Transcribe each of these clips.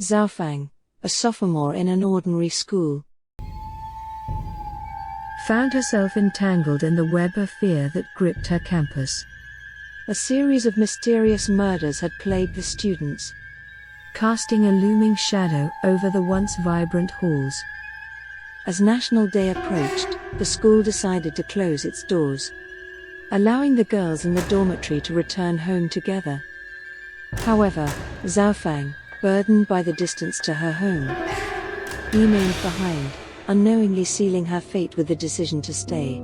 Zhao Fang, a sophomore in an ordinary school, found herself entangled in the web of fear that gripped her campus. A series of mysterious murders had plagued the students, casting a looming shadow over the once vibrant halls. As National Day approached, the school decided to close its doors, allowing the girls in the dormitory to return home together. However, Zhao Fang, burdened by the distance to her home, remained behind, unknowingly sealing her fate with the decision to stay.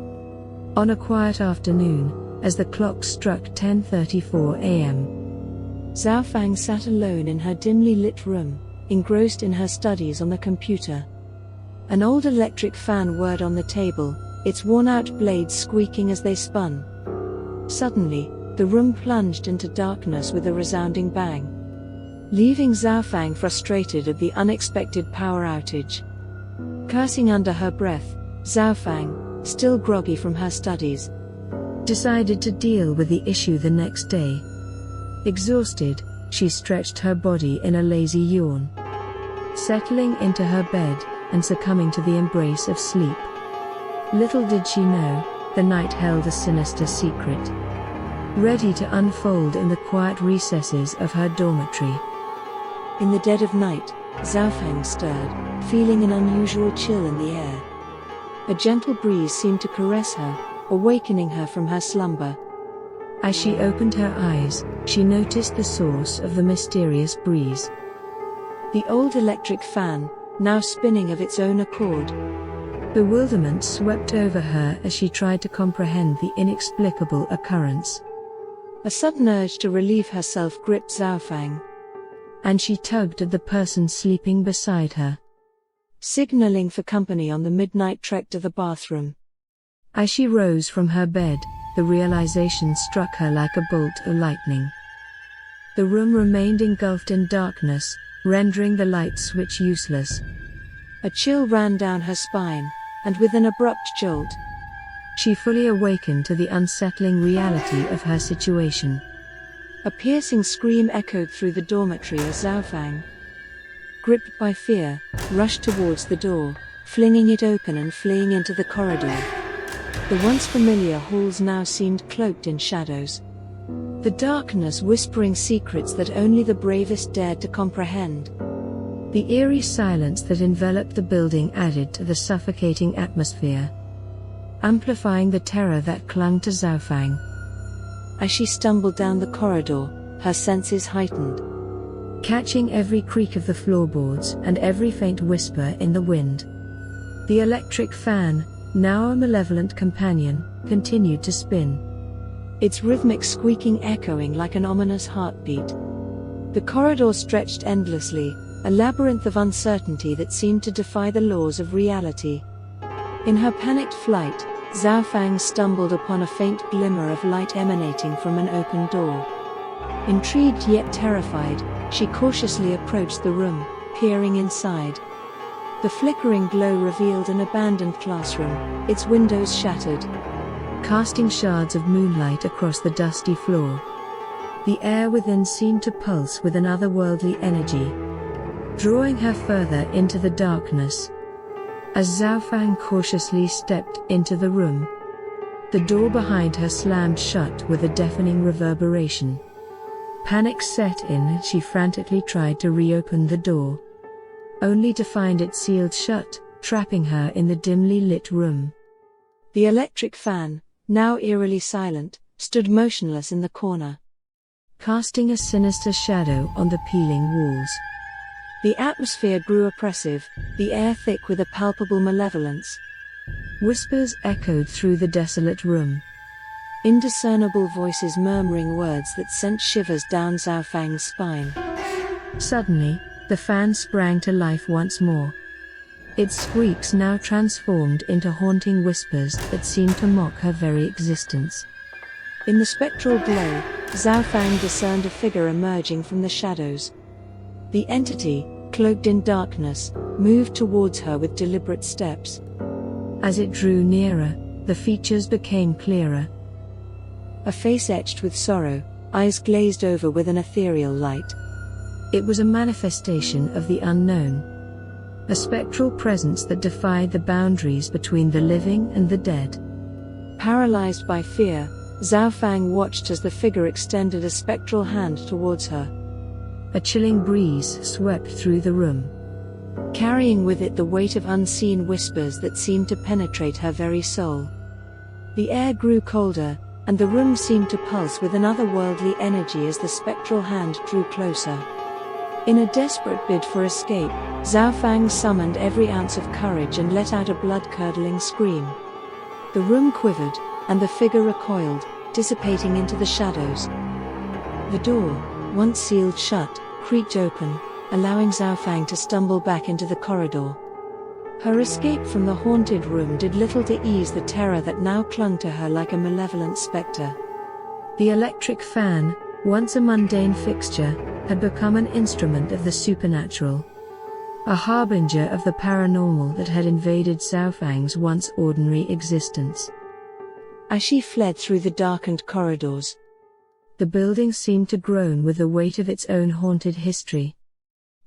On a quiet afternoon, as the clock struck 10:34 a.m., Zhao Fang sat alone in her dimly lit room, engrossed in her studies on the computer. An old electric fan whirred on the table, its worn-out blades squeaking as they spun. Suddenly, the room plunged into darkness with a resounding bang, leaving Zhao Fang frustrated at the unexpected power outage. Cursing under her breath, Zhao Fang, still groggy from her studies, decided to deal with the issue the next day. Exhausted, she stretched her body in a lazy yawn, settling into her bed and succumbing to the embrace of sleep. Little did she know, the night held a sinister secret, ready to unfold in the quiet recesses of her dormitory. In the dead of night, Zhao Fang stirred, feeling an unusual chill in the air. A gentle breeze seemed to caress her, awakening her from her slumber. As she opened her eyes, she noticed the source of the mysterious breeze. The old electric fan, now spinning of its own accord. Bewilderment swept over her as she tried to comprehend the inexplicable occurrence. A sudden urge to relieve herself gripped Zhao Fang, and she tugged at the person sleeping beside her, signaling for company on the midnight trek to the bathroom. As she rose from her bed, the realization struck her like a bolt of lightning. The room remained engulfed in darkness, rendering the light switch useless. A chill ran down her spine, and with an abrupt jolt, she fully awakened to the unsettling reality of her situation. A piercing scream echoed through the dormitory as Zhao Fang, gripped by fear, rushed towards the door, flinging it open and fleeing into the corridor. The once familiar halls now seemed cloaked in shadows, the darkness whispering secrets that only the bravest dared to comprehend. The eerie silence that enveloped the building added to the suffocating atmosphere, amplifying the terror that clung to Zhao Fang. As she stumbled down the corridor, her senses heightened, catching every creak of the floorboards and every faint whisper in the wind. The electric fan, now a malevolent companion, continued to spin, its rhythmic squeaking echoing like an ominous heartbeat. The corridor stretched endlessly, a labyrinth of uncertainty that seemed to defy the laws of reality. In her panicked flight, Zhao Fang stumbled upon a faint glimmer of light emanating from an open door. Intrigued yet terrified, she cautiously approached the room, peering inside. The flickering glow revealed an abandoned classroom, its windows shattered, casting shards of moonlight across the dusty floor. The air within seemed to pulse with an otherworldly energy, drawing her further into the darkness. As Zhao Fang cautiously stepped into the room, the door behind her slammed shut with a deafening reverberation. Panic set in and she frantically tried to reopen the door, only to find it sealed shut, trapping her in the dimly lit room. The electric fan, now eerily silent, stood motionless in the corner, casting a sinister shadow on the peeling walls. The atmosphere grew oppressive, the air thick with a palpable malevolence. Whispers echoed through the desolate room, indiscernible voices murmuring words that sent shivers down Zhao Fang's spine. Suddenly, the fan sprang to life once more, its squeaks now transformed into haunting whispers that seemed to mock her very existence. In the spectral glow, Zhao Fang discerned a figure emerging from the shadows. The entity, cloaked in darkness, moved towards her with deliberate steps. As it drew nearer, the features became clearer. A face etched with sorrow, eyes glazed over with an ethereal light. It was a manifestation of the unknown. A spectral presence that defied the boundaries between the living and the dead. Paralyzed by fear, Zhao Fang watched as the figure extended a spectral hand towards her. A chilling breeze swept through the room, carrying with it the weight of unseen whispers that seemed to penetrate her very soul. The air grew colder, and the room seemed to pulse with an otherworldly energy as the spectral hand drew closer. In a desperate bid for escape, Zhao Fang summoned every ounce of courage and let out a blood-curdling scream. The room quivered, and the figure recoiled, dissipating into the shadows. The door, once sealed shut, creaked open, allowing Zhao Fang to stumble back into the corridor. Her escape from the haunted room did little to ease the terror that now clung to her like a malevolent specter. The electric fan, once a mundane fixture, had become an instrument of the supernatural. A harbinger of the paranormal that had invaded Zhao Fang's once ordinary existence. As she fled through the darkened corridors, the building seemed to groan with the weight of its own haunted history.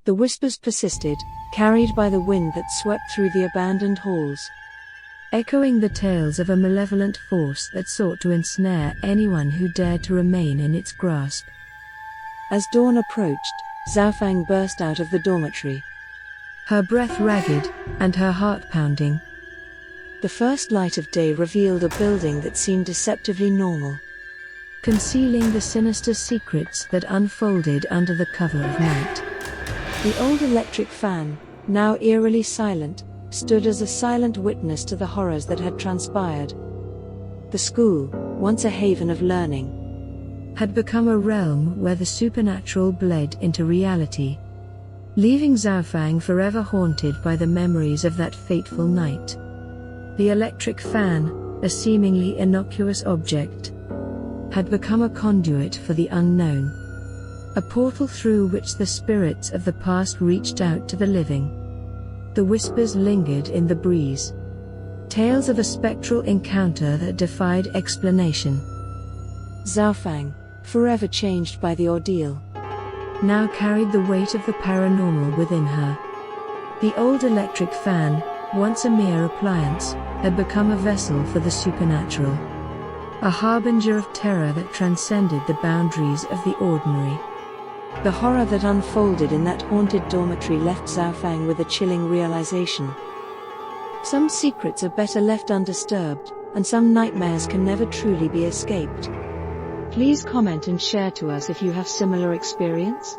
The whispers persisted, carried by the wind that swept through the abandoned halls, echoing the tales of a malevolent force that sought to ensnare anyone who dared to remain in its grasp. As dawn approached, Zhao Fang burst out of the dormitory, her breath ragged, and her heart pounding. The first light of day revealed a building that seemed deceptively normal, concealing the sinister secrets that unfolded under the cover of night. The old electric fan, now eerily silent, stood as a silent witness to the horrors that had transpired. The school, once a haven of learning, had become a realm where the supernatural bled into reality, leaving Zhao Fang forever haunted by the memories of that fateful night. The electric fan, a seemingly innocuous object, had become a conduit for the unknown, a portal through which the spirits of the past reached out to the living. The whispers lingered in the breeze, tales of a spectral encounter that defied explanation. Zhao Fang, forever changed by the ordeal, now carried the weight of the paranormal within her. The old electric fan, once a mere appliance, had become a vessel for the supernatural, a harbinger of terror that transcended the boundaries of the ordinary. The horror that unfolded in that haunted dormitory left Zhao Fang with a chilling realization. Some secrets are better left undisturbed, and some nightmares can never truly be escaped. Please comment and share to us if you have similar experience.